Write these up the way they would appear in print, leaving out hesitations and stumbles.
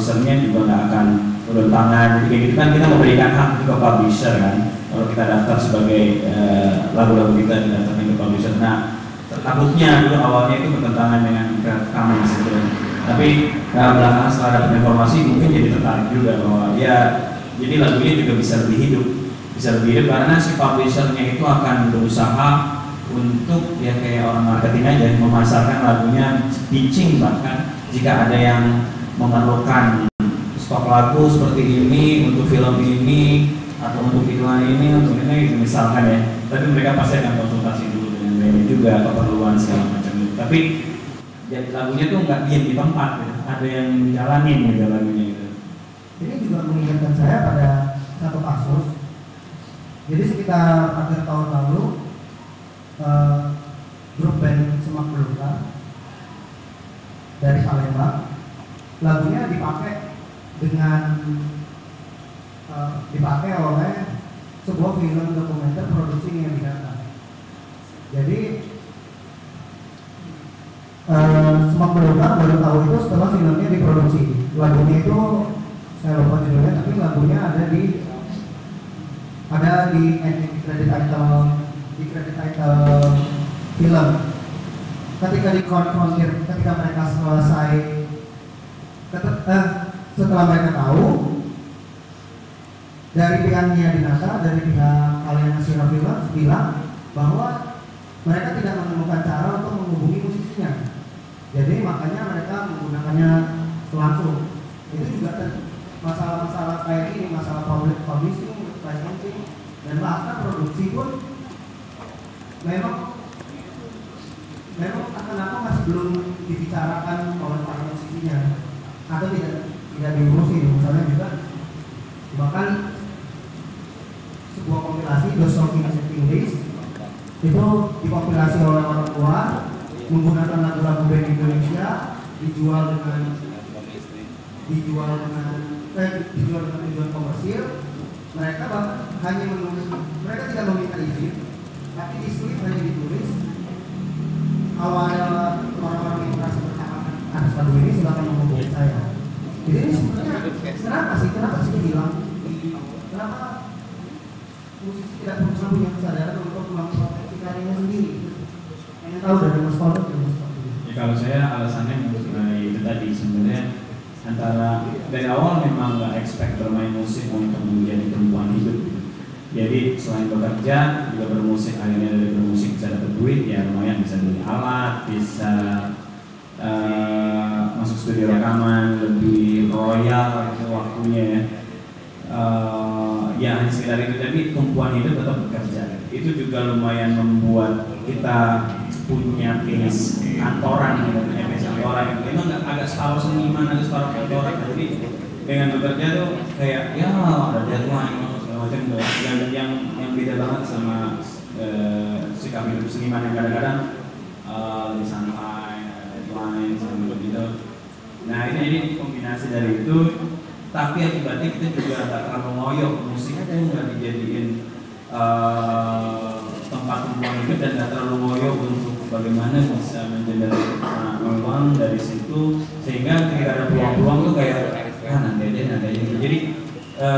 publishernya juga nggak akan turun tangan. Jadi kayak gitu kan kita memberikan hak ke publisher kan. Kalau kita daftar sebagai lagu-lagu kita didaftarkan ke publisher. Nah, takutnya dulu awalnya itu bertentangan dengan kami sebenarnya. Tapi belakangan setelah dapat informasi mungkin jadi tertarik juga bahwa ya jadi lagunya juga bisa lebih hidup karena si publishernya itu akan berusaha untuk ya kayak orang marketing aja memasarkan lagunya, pitching bahkan jika ada yang memerlukan stok lagu seperti ini untuk film ini atau untuk iklan ini untuk ini misalkan ya, tapi mereka pasti akan konsultasi dulu dengan band juga keperluan segala macam itu. Tapi ya, lagunya tuh nggak diam di tempat gitu. Ada yang jalanin gitu lagunya gitu. Ini juga mengingatkan saya pada satu kasus. Jadi sekitar akhir tahun lalu grup band Semak Belukar dari Palembang, lagunya dipakai oleh sebuah film dokumenter produksi Niaminata. Jadi Semak Belukar baru tahu itu setelah filmnya diproduksi. Lagunya itu saya lupa judulnya, tapi lagunya ada di kredit title film. Ketika dikonfrontir, ketika mereka setelah mereka tahu dari pihak Niaminata, dari pihak Aliansi Nasional Film bilang bahwa mereka tidak menemukan cara untuk menghubungi musisinya. Jadi makanya mereka menggunakannya langsung. Itu juga masalah-masalah kayak ini, masalah publishing, licensing, dan bahkan produksi pun memang kenapa masih belum dibicarakan oleh para musisinya atau tidak diurusi. Misalnya juga bahkan sebuah kompilasi Those Talking English itu dikompilasi oleh orang luar menggunakan lagu-lagu band Indonesia, dijual dengan tujuan komersil. Mereka hanya menulis, mereka tidak meminta izin, tapi di slip hanya ditulis awal orang-orang yang merasa berhak atas lagu ini silakan menghubungi saya. Jadi ini sebenarnya kenapa sih hilang? Kenapa musisi tidak punya kesadaran untuk memproteksi karyanya sendiri? Yang tahu dari Mas Paulus ya Mas Paulus. Ya kalau saya alasannya itu tadi sebenarnya antara dari awal memang nggak expect bermain musik untuk menjadi tumpuan hidup gitu. Jadi selain bekerja juga bermusik, akhirnya dari bermusik bisa dapat duit ya lumayan, bisa beli alat, bisa masuk studio rekaman lebih royal itu waktunya ya. Ya hanya sekedar itu, tapi tumpuan hidup tetap bekerja. Itu juga lumayan membuat kita punya case kantoran gitu, punya case kantoran gitu. Itu agak separuh seniman, agak separuh kantoran. Jadi dengan bekerja tuh kayak ya ada deadline segala macam tuh. Yang beda banget sama sikap hidup seniman yang kadang-kadang lebih santai, ada deadline sama gitu. Nah ini kombinasi dari itu. Tapi akibatnya kita juga nggak terlalu ngoyo, musiknya tuh nggak dijadiin tempat tumpuan hidup dan nggak terlalu ngoyo untuk bagaimana bisa mengenerate uang dari situ, sehingga ketika ada peluang-peluang tuh kayak nanti aja gitu. Jadi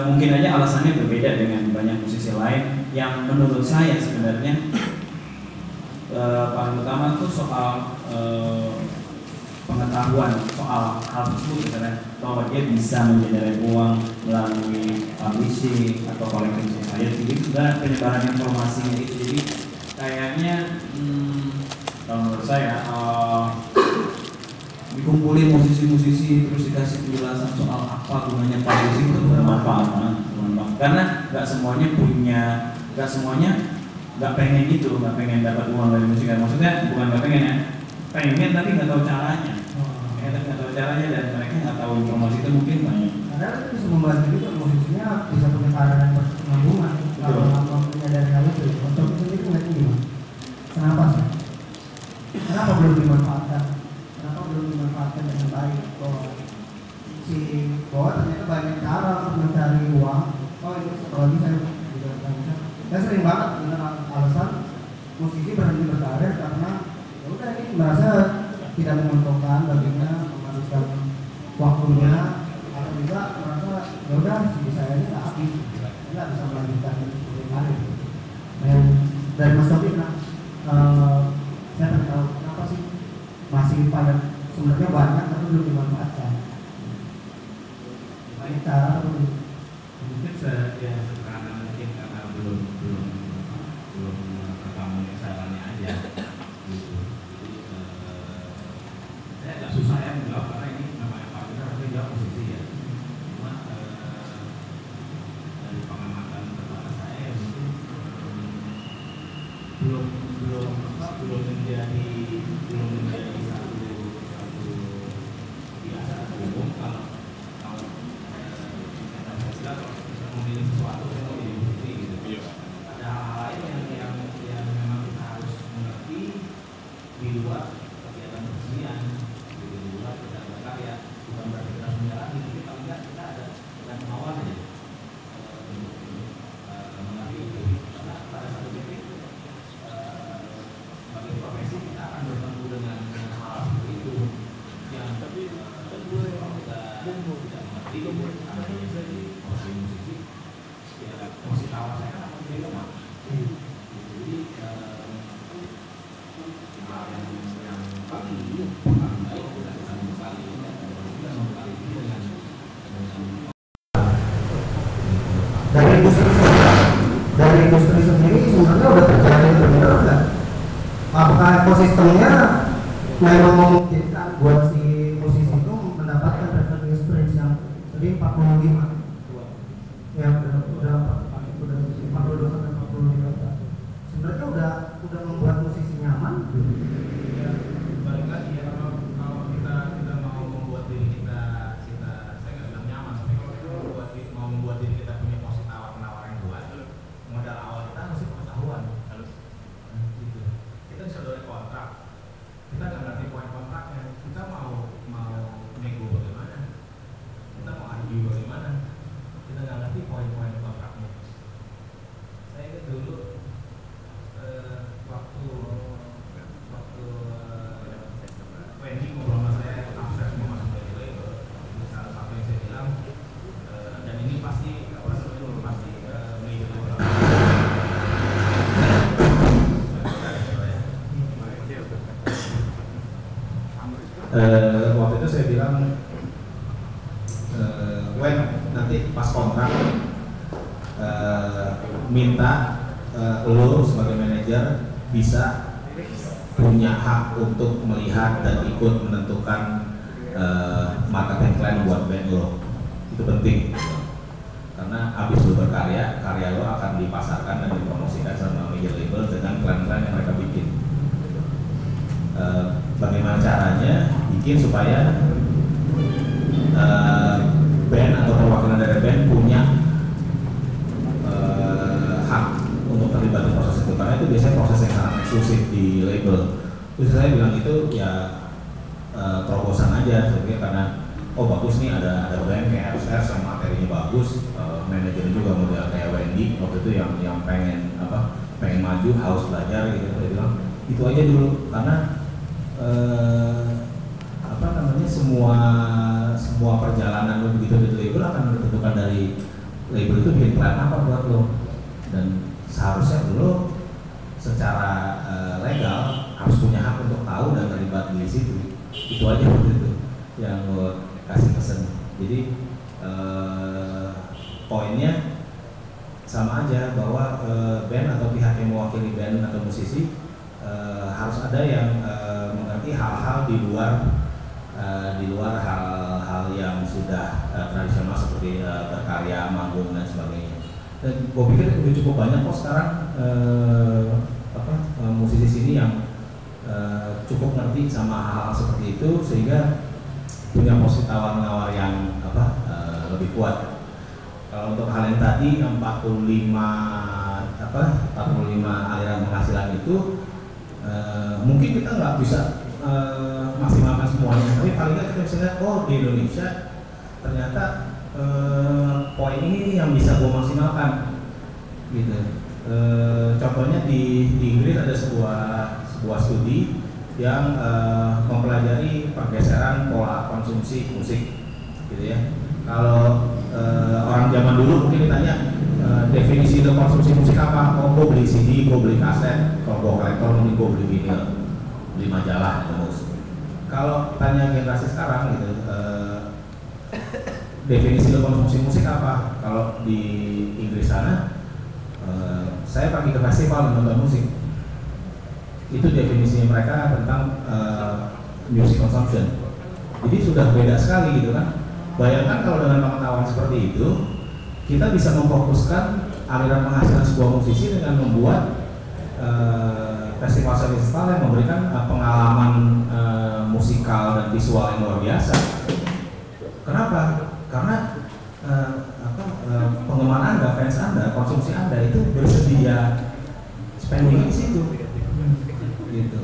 mungkin aja alasannya berbeda dengan banyak musisi lain yang menurut saya sebenarnya paling utama tuh soal pengetahuan soal hal tersebut, misalnya bahwa dia bisa mengenerate uang melalui publishing atau collecting society. Jadi juga penyebaran informasinya itu. Jadi kayaknya kalau menurut saya dikumpulin musisi-musisi terus dikasih penjelasan soal apa gunanya publishing itu bermanfaat banget. Karena nggak semuanya nggak pengen gitu, nggak pengen dapat uang dari musik. Maksudnya bukan nggak pengen ya, pengen tapi nggak tahu caranya. Dan mereka nggak tahu informasi itu mungkin banyak. Padahal itu bisa membantu juga musisinya bisa punya karir yang berkesinambungan. Kalau menyadari hal itu, untuk itu nanti gimana? Kenapa belum dimanfaatkan? Kenapa belum dimanfaatkan dengan baik? Bahwa ternyata banyak cara untuk mencari uang. Oh itu setelah ini saya juga bisa. Saya sering banget dengar alasan musisi berhenti berkarir karena ya udah ini merasa tidak menguntungkan baginya, menghabiskan waktunya, ya udah CV saya ini nggak habis, nggak bisa melanjutkan seperti kemarin. Dan dari Mas Taufik, saya pengen tahu kenapa sih masih pada sebenarnya banyak tapi belum dimanfaatkan. Baik cara atau mungkin yang sekarang mungkin karena belum ketemu caranya aja gitu. Jadi saya agak susah ya menjawab karena ini namanya Pak Peter harusnya jawab posisi ya. Cuma dari pengamatan pertama saya mungkin belum menjadi satu kebiasaan umum kalau memilih sesuatu saya mau jadi musisi gitu. Ada hal-hal lain yang memang kita harus mengerti di luar kegiatan kesenian, di luar kita berkarya, bukan berarti kita harus menjalani, tapi paling nggak kita ada kemauan aja mengerti itu. Karena pada satu titik sebagai profesi kita akan bertemu dengan hal seperti itu yang kalau kita tidak mengerti karena jadi musisi ya posisi tawar saya kan akan jadi lemah. Jadi yang paling baik kita mengkali kita mengkali dengan dari industri sendiri sebenarnya udah terjadi benar nggak? Apakah ekosistemnya memang memungkinkan buat si musisi itu mendapatkan revenue stream yang tadi 45 yang udah 42 sampai 45 sebenarnya udah membuat musisi nyaman. Ya, balik lagi ya kalau kita mau membuat diri kita saya nggak bilang nyaman, tapi kalau kita mau membuat diri kita punya posisi tawar-penawar yang kuat, modal awal kita mesti pengetahuan harus gitu. Kita disodori kontrak, kita nggak ngerti poin kontraknya, kita mau nego bagaimana, kita mau argue bagaimana, kita nggak ngerti poin-poin kontraknya. Saya ingat dulu waktu Wendy ngobrol sama saya akses mau masuk dari label, itu salah satu yang saya bilang dan ini pasti waktu itu saya bilang Wen nanti pas kontrak minta lo sebagai manajer bisa punya hak untuk melihat dan ikut menentukan marketing plan buat band lo. Itu penting karena habis lo berkarya, karya lo akan dipasarkan dan dipromosikan sama major label dengan plan-plan yang mereka bikin. Bagaimana caranya bikin supaya band atau perwakilan dari band punya hak untuk terlibat di proses itu, karena itu biasanya proses yang sangat eksklusif di label. Terus saya bilang itu ya terobosan aja, saya karena oh bagus nih ada band kayak Upstairs yang materinya bagus, manajernya juga model kayak Wendy waktu itu yang pengen maju, harus belajar gitu. Saya bilang itu aja dulu karena semua perjalanan lo begitu di label akan ditentukan dari label itu bikin plan apa buat lo, dan seharusnya lo secara legal harus punya hak untuk tahu dan terlibat di situ. Itu aja waktu itu yang lo kasih pesan. Jadi poinnya sama aja bahwa band atau pihak yang mewakili band atau musisi harus ada yang mengerti hal-hal di luar hal-hal yang sudah tradisional seperti berkarya, manggung dan sebagainya. Dan gue pikir udah cukup banyak kok sekarang musisi sini yang cukup ngerti sama hal-hal seperti itu sehingga punya posisi tawar-menawar yang lebih kuat. Kalau untuk hal yang tadi 45 aliran penghasilan itu mungkin kita nggak bisa maksimalkan semuanya, tapi paling nggak kita bisa lihat oh di Indonesia ternyata poin ini yang bisa gue maksimalkan gitu. Contohnya di Inggris ada sebuah studi yang mempelajari pergeseran pola konsumsi musik gitu ya. Kalau orang zaman dulu mungkin ditanya definisi untuk konsumsi musik apa? Oh, gue beli CD, gue beli kaset, kalau gue kolektor mungkin gue beli vinyl, beli majalah terus. Kalau tanya generasi sekarang gitu, definisi untuk konsumsi musik apa? Kalau di Inggris sana, saya pergi ke festival nonton musik. Itu definisi mereka tentang music consumption. Jadi sudah beda sekali gitu kan. Bayangkan kalau dengan pengetahuan seperti itu, kita bisa memfokuskan aliran penghasilan sebuah musisi dengan membuat festival yang memberikan pengalaman musikal dan visual yang luar biasa. Kenapa? Karena penggemar Anda, fans Anda, konsumsi Anda itu bersedia spending di situ. Gitu.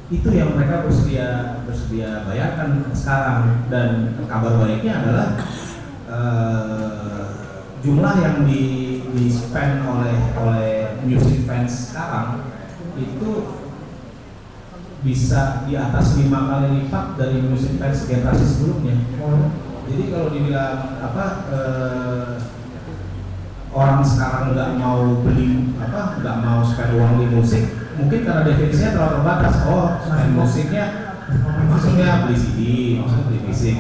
Itu yang mereka bersedia bayarkan sekarang. Dan kabar baiknya adalah jumlah yang di spend oleh music fans sekarang itu bisa di atas 5 kali lipat dari music fans generasi sebelumnya. Jadi kalau dibilang orang sekarang nggak mau beli nggak mau spend uang di musik, mungkin karena definisinya terlalu terbatas. Oh, spend musiknya maksudnya beli CD, maksudnya beli fisik.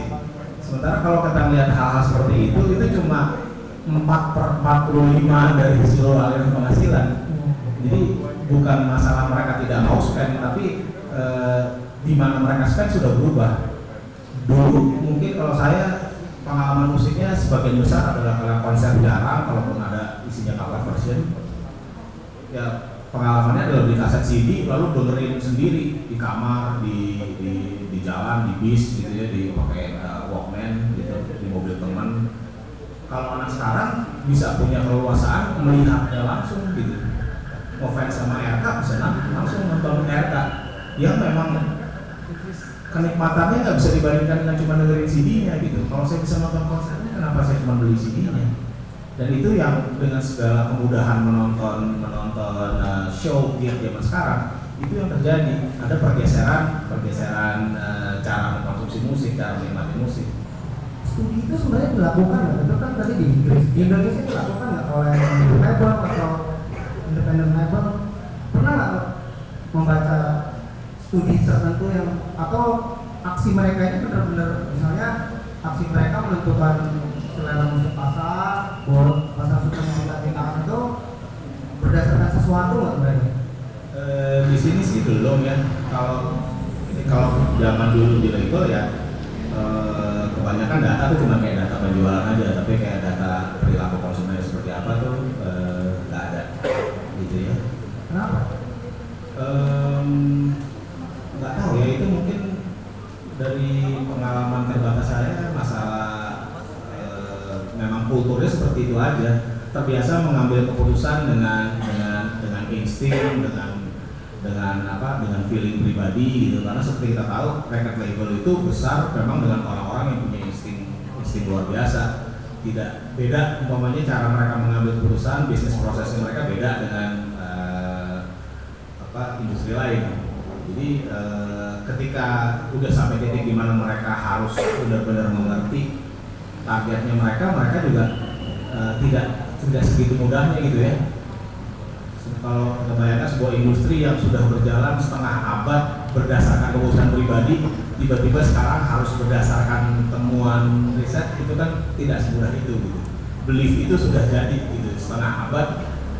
Sementara kalau kita lihat hal-hal seperti itu cuma 4/45 dari seluruh aliran penghasilan. Jadi bukan masalah mereka tidak mau spend, tapi di mana mereka spend sudah berubah. Dulu mungkin kalau saya pengalaman musiknya sebagian besar adalah karena konser jarang, kalaupun ada isinya cover version. Ya pengalamannya adalah beli kaset CD lalu dengerin sendiri di kamar, di jalan, di bis gitu ya, dipakai Walkman gitu, di mobil teman. Kalau anak sekarang bisa punya keleluasaan melihatnya langsung gitu. Mau fans sama RK bisa langsung nonton RK. Ya memang kenikmatannya nggak bisa dibandingkan dengan cuma dengerin CD-nya gitu. Kalau saya bisa nonton konsernya, kenapa saya cuma beli CD-nya? Dan itu yang dengan segala kemudahan menonton show di zaman sekarang, itu yang terjadi. Ada pergeseran cara mengkonsumsi musik, cara menikmati musik. Studi itu sebenarnya dilakukan nggak? Itu kan tadi di Inggris, di Indonesia dilakukan nggak oleh label atau independent label? Pernah nggak membaca studi tertentu yang atau aksi mereka ini benar-benar misalnya aksi mereka menentukan selera musik pasar, pasar suka membuat itu berdasarkan sesuatu nggak berarti? Di sini sih belum ya. Kalau zaman dulu di label ya kebanyakan data tuh cuma kayak data penjualan aja, tapi kayak data perilaku konsumen seperti apa tuh nggak ada gitu ya. Kenapa? Nggak tahu ya, itu mungkin dari pengalaman terbatas saya, masalah memang kulturnya seperti itu aja, terbiasa mengambil keputusan dengan insting, dengan feeling pribadi gitu. Karena seperti kita tahu record label itu besar memang dengan orang-orang yang punya insting luar biasa. Tidak beda umpamanya cara mereka mengambil keputusan, bisnis prosesnya mereka beda dengan industri lain. Jadi ketika udah sampai titik di mana mereka harus benar-benar mengerti targetnya mereka juga tidak segitu mudahnya gitu ya. Kalau kita bayangkan sebuah industri yang sudah berjalan setengah abad berdasarkan keputusan pribadi, tiba-tiba sekarang harus berdasarkan temuan riset, itu kan tidak semudah itu gitu. Belief itu sudah jadi gitu, setengah abad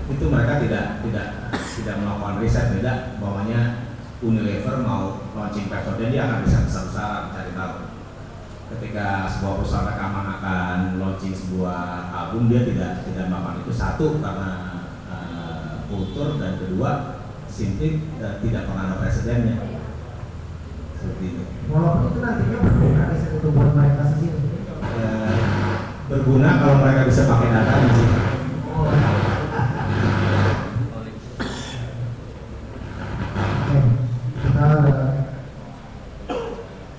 itu mereka tidak melakukan riset. Beda umpamanya Unilever mau launching paper, dia akan riset besar-besaran cari tahu. Ketika sebuah perusahaan rekaman akan launching sebuah album, dia tidak melakukan itu, satu karena kultur, dan kedua simply tidak pernah ada presidennya seperti itu. Walaupun itu nantinya berguna riset itu buat mereka sendiri. Berguna kalau mereka bisa pakai datanya sih.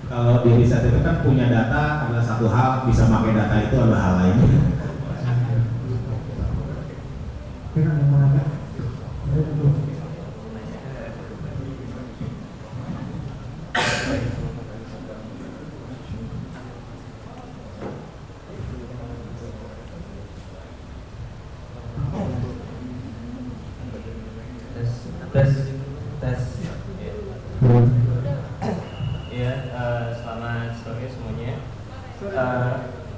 Kalau di riset itu kan punya data adalah satu hal, bisa pakai data itu adalah hal lainnya. Tes. Ya, selamat sore semuanya.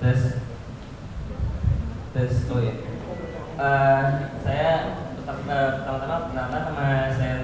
Tes. Oh ya. Saya pertama-tama nama saya